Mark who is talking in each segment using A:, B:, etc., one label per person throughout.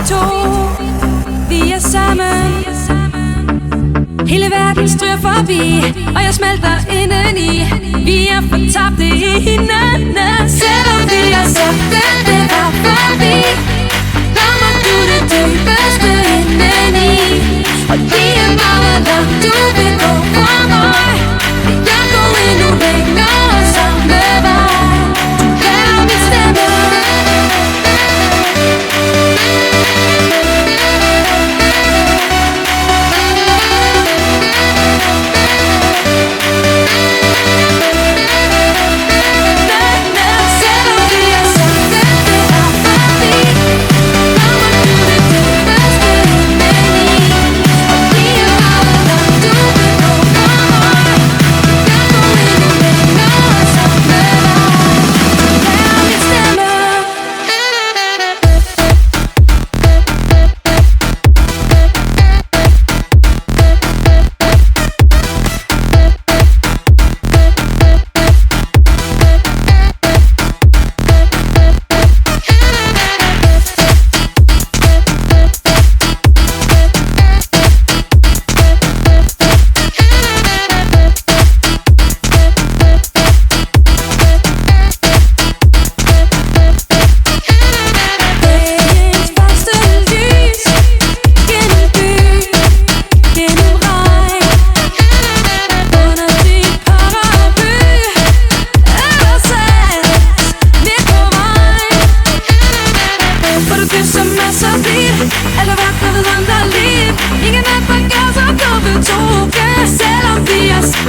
A: to, vi er sammen. Hele verden stryger forbi, og jeg smelter indeni. Vi er fortabte i hinanden. Selvom vi har sagt det var forbi, rammer du det dybeste indeni. Og lige meget hvor langt du vil gå fra mig, jeg går endnu længere sammen med dig. Du er min stemme.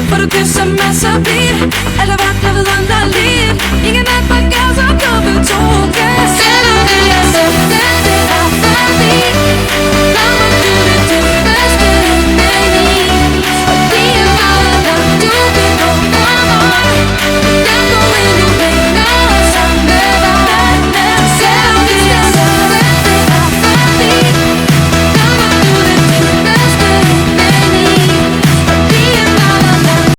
A: For du kysser mig så blidt, eller hvad?